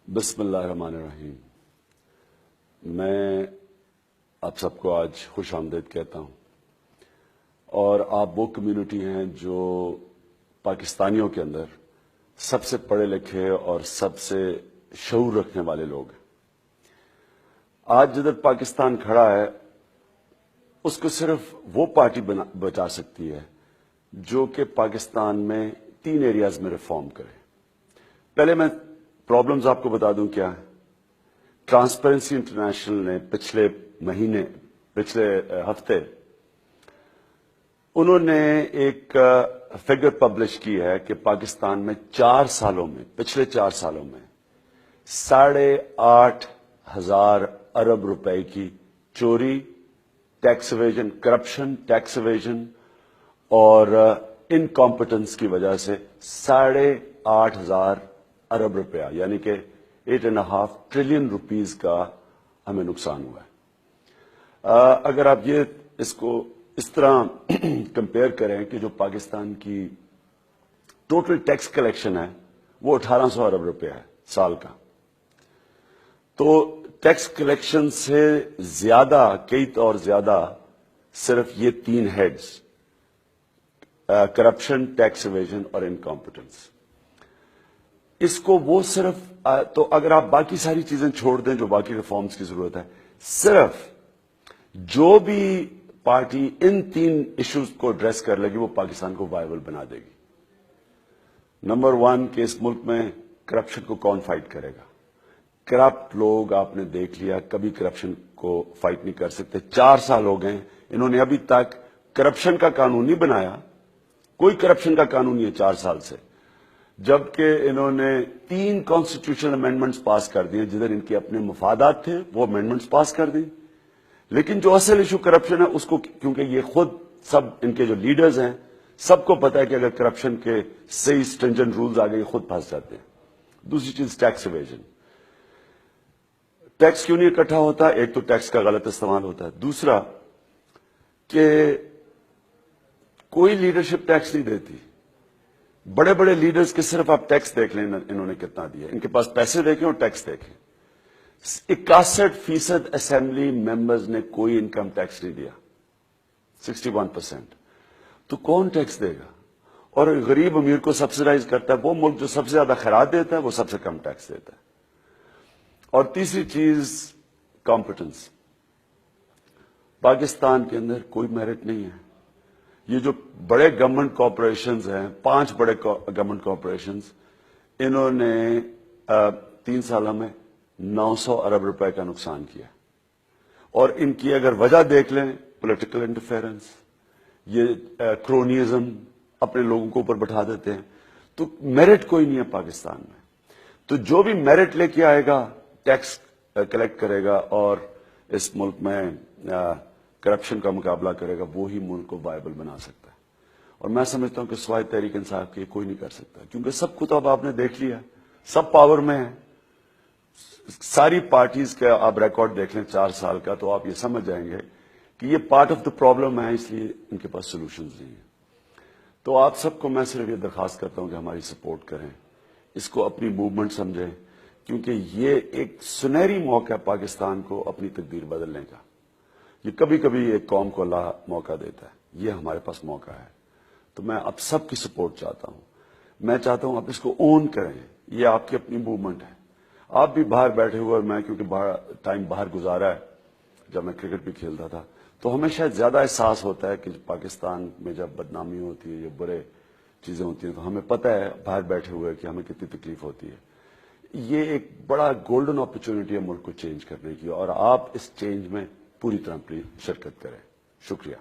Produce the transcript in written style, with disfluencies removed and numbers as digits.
بسم اللہ الرحمن الرحیم۔ میں آپ سب کو آج خوش آمدید کہتا ہوں، اور آپ وہ کمیونٹی ہیں جو پاکستانیوں کے اندر سب سے پڑھے لکھے اور سب سے شعور رکھنے والے لوگ ہیں۔ آج جدھر پاکستان کھڑا ہے اس کو صرف وہ پارٹی بچا سکتی ہے جو کہ پاکستان میں 3 ایریاز میں ریفارم کرے۔ پہلے میں پرابلمز آپ کو بتا دوں کیا ہے۔ ٹرانسپیرنسی انٹرنیشنل نے پچھلے ہفتے انہوں نے ایک فگر پبلش کی ہے کہ پاکستان میں پچھلے 4 سالوں میں 8,500 ارب روپے کی چوری، tax evasion, corruption, tax evasion اور انکمپٹنس کی وجہ سے 8,500 ارب روپیہ یعنی کہ 8.5 ٹریلین روپیز کا ہمیں نقصان ہوا ہے۔ اگر آپ اس کو اس طرح کمپیئر کریں کہ جو پاکستان کی ٹوٹل ٹیکس کلیکشن ہے وہ 1,800 ارب روپیہ ہے سال کا، تو ٹیکس کلیکشن سے زیادہ صرف یہ 3 ہیڈز، کرپشن، ٹیکس ایویژن اور انکمپٹنس، اس کو وہ صرف تو اگر آپ باقی ساری چیزیں چھوڑ دیں جو باقی ریفارمز کی ضرورت ہے، صرف جو بھی پارٹی ان 3 ایشوز کو ایڈریس کر لے گی وہ پاکستان کو وائبل بنا دے گی۔ نمبر 1 کہ اس ملک میں کرپشن کو کون فائٹ کرے گا؟ کرپٹ لوگ آپ نے دیکھ لیا کبھی کرپشن کو فائٹ نہیں کر سکتے۔ 4 سال ہو گئے انہوں نے ابھی تک کرپشن کا قانون نہیں بنایا، کوئی کرپشن کا قانون نہیں ہے 4 سال سے، جبکہ انہوں نے 3 کانسٹیٹیوشنل امینڈمنٹس پاس کر دیے جدھر ان کے اپنے مفادات تھے، وہ امینڈمنٹس پاس کر دی۔ لیکن جو اصل ایشو کرپشن ہے اس کو، کیونکہ یہ خود سب ان کے جو لیڈرز ہیں سب کو پتا ہے کہ اگر کرپشن کے صحیح اسٹرنجنٹ رولز آ گئے خود پھنس جاتے ہیں۔ دوسری چیز ٹیکس ایویژن، ٹیکس کیوں نہیں اکٹھا ہوتا؟ ایک تو ٹیکس کا غلط استعمال ہوتا ہے، دوسرا کہ کوئی لیڈرشپ ٹیکس نہیں دیتی۔ بڑے بڑے لیڈرز کے صرف آپ ٹیکس دیکھ لیں انہوں نے کتنا دیا، ان کے پاس پیسے دیکھیں اور ٹیکس دیکھیں۔ 61% اسمبلی ممبرز نے کوئی انکم ٹیکس نہیں دیا، 61%، تو کون ٹیکس دے گا؟ اور غریب امیر کو سبسڈائز کرتا ہے وہ ملک جو سب سے زیادہ خیرات دیتا ہے، وہ سب سے کم ٹیکس دیتا ہے۔ اور تیسری چیز کمپٹنس، پاکستان کے اندر کوئی میرٹ نہیں ہے۔ یہ جو بڑے گورنمنٹ کارپوریشنز ہیں، 5 بڑے گورنمنٹ کارپوریشنز، انہوں نے 3 سالوں میں 900 ارب روپے کا نقصان کیا، اور ان کی اگر وجہ دیکھ لیں، پولیٹیکل انٹرفیئرنس، یہ کرونیزم، اپنے لوگوں کو اوپر بٹھا دیتے ہیں، تو میرٹ کوئی نہیں ہے پاکستان میں۔ تو جو بھی میرٹ لے کے آئے گا، ٹیکس کلیکٹ کرے گا اور اس ملک میں کرپشن کا مقابلہ کرے گا، وہی ملک کو وائبل بنا سکتا ہے۔ اور میں سمجھتا ہوں کہ سوائے تحریک انصاف کے کوئی نہیں کر سکتا، کیونکہ سب کو تو اب آپ نے دیکھ لیا، سب پاور میں ہیں۔ ساری پارٹیز کا آپ ریکارڈ دیکھ لیں 4 سال کا، تو آپ یہ سمجھ جائیں گے کہ یہ پارٹ آف دا پرابلم ہے، اس لیے ان کے پاس سولوشنز نہیں ہیں۔ تو آپ سب کو میں صرف یہ درخواست کرتا ہوں کہ ہماری سپورٹ کریں، اس کو اپنی موومنٹ سمجھیں، کیونکہ یہ ایک سنہری موقع ہے پاکستان کو اپنی تقدیر بدلنے کا۔ یہ کبھی کبھی ایک قوم کو اللہ موقع دیتا ہے، یہ ہمارے پاس موقع ہے۔ تو میں آپ سب کی سپورٹ چاہتا ہوں، میں چاہتا ہوں آپ اس کو اون کریں، یہ آپ کی اپنی موومنٹ ہے۔ آپ بھی باہر بیٹھے ہوئے، اور میں کیونکہ ٹائم باہر گزارا ہے جب میں کرکٹ بھی کھیلتا تھا، تو ہمیں شاید زیادہ احساس ہوتا ہے کہ پاکستان میں جب بدنامی ہوتی ہے یا برے چیزیں ہوتی ہیں تو ہمیں پتہ ہے باہر بیٹھے ہوئے کہ ہمیں کتنی تکلیف ہوتی ہے۔ یہ ایک بڑا گولڈن اپرچونٹی ہے ملک کو چینج کرنے کی، اور آپ اس چینج میں پوری طرح شرکت کریں۔ شکریہ۔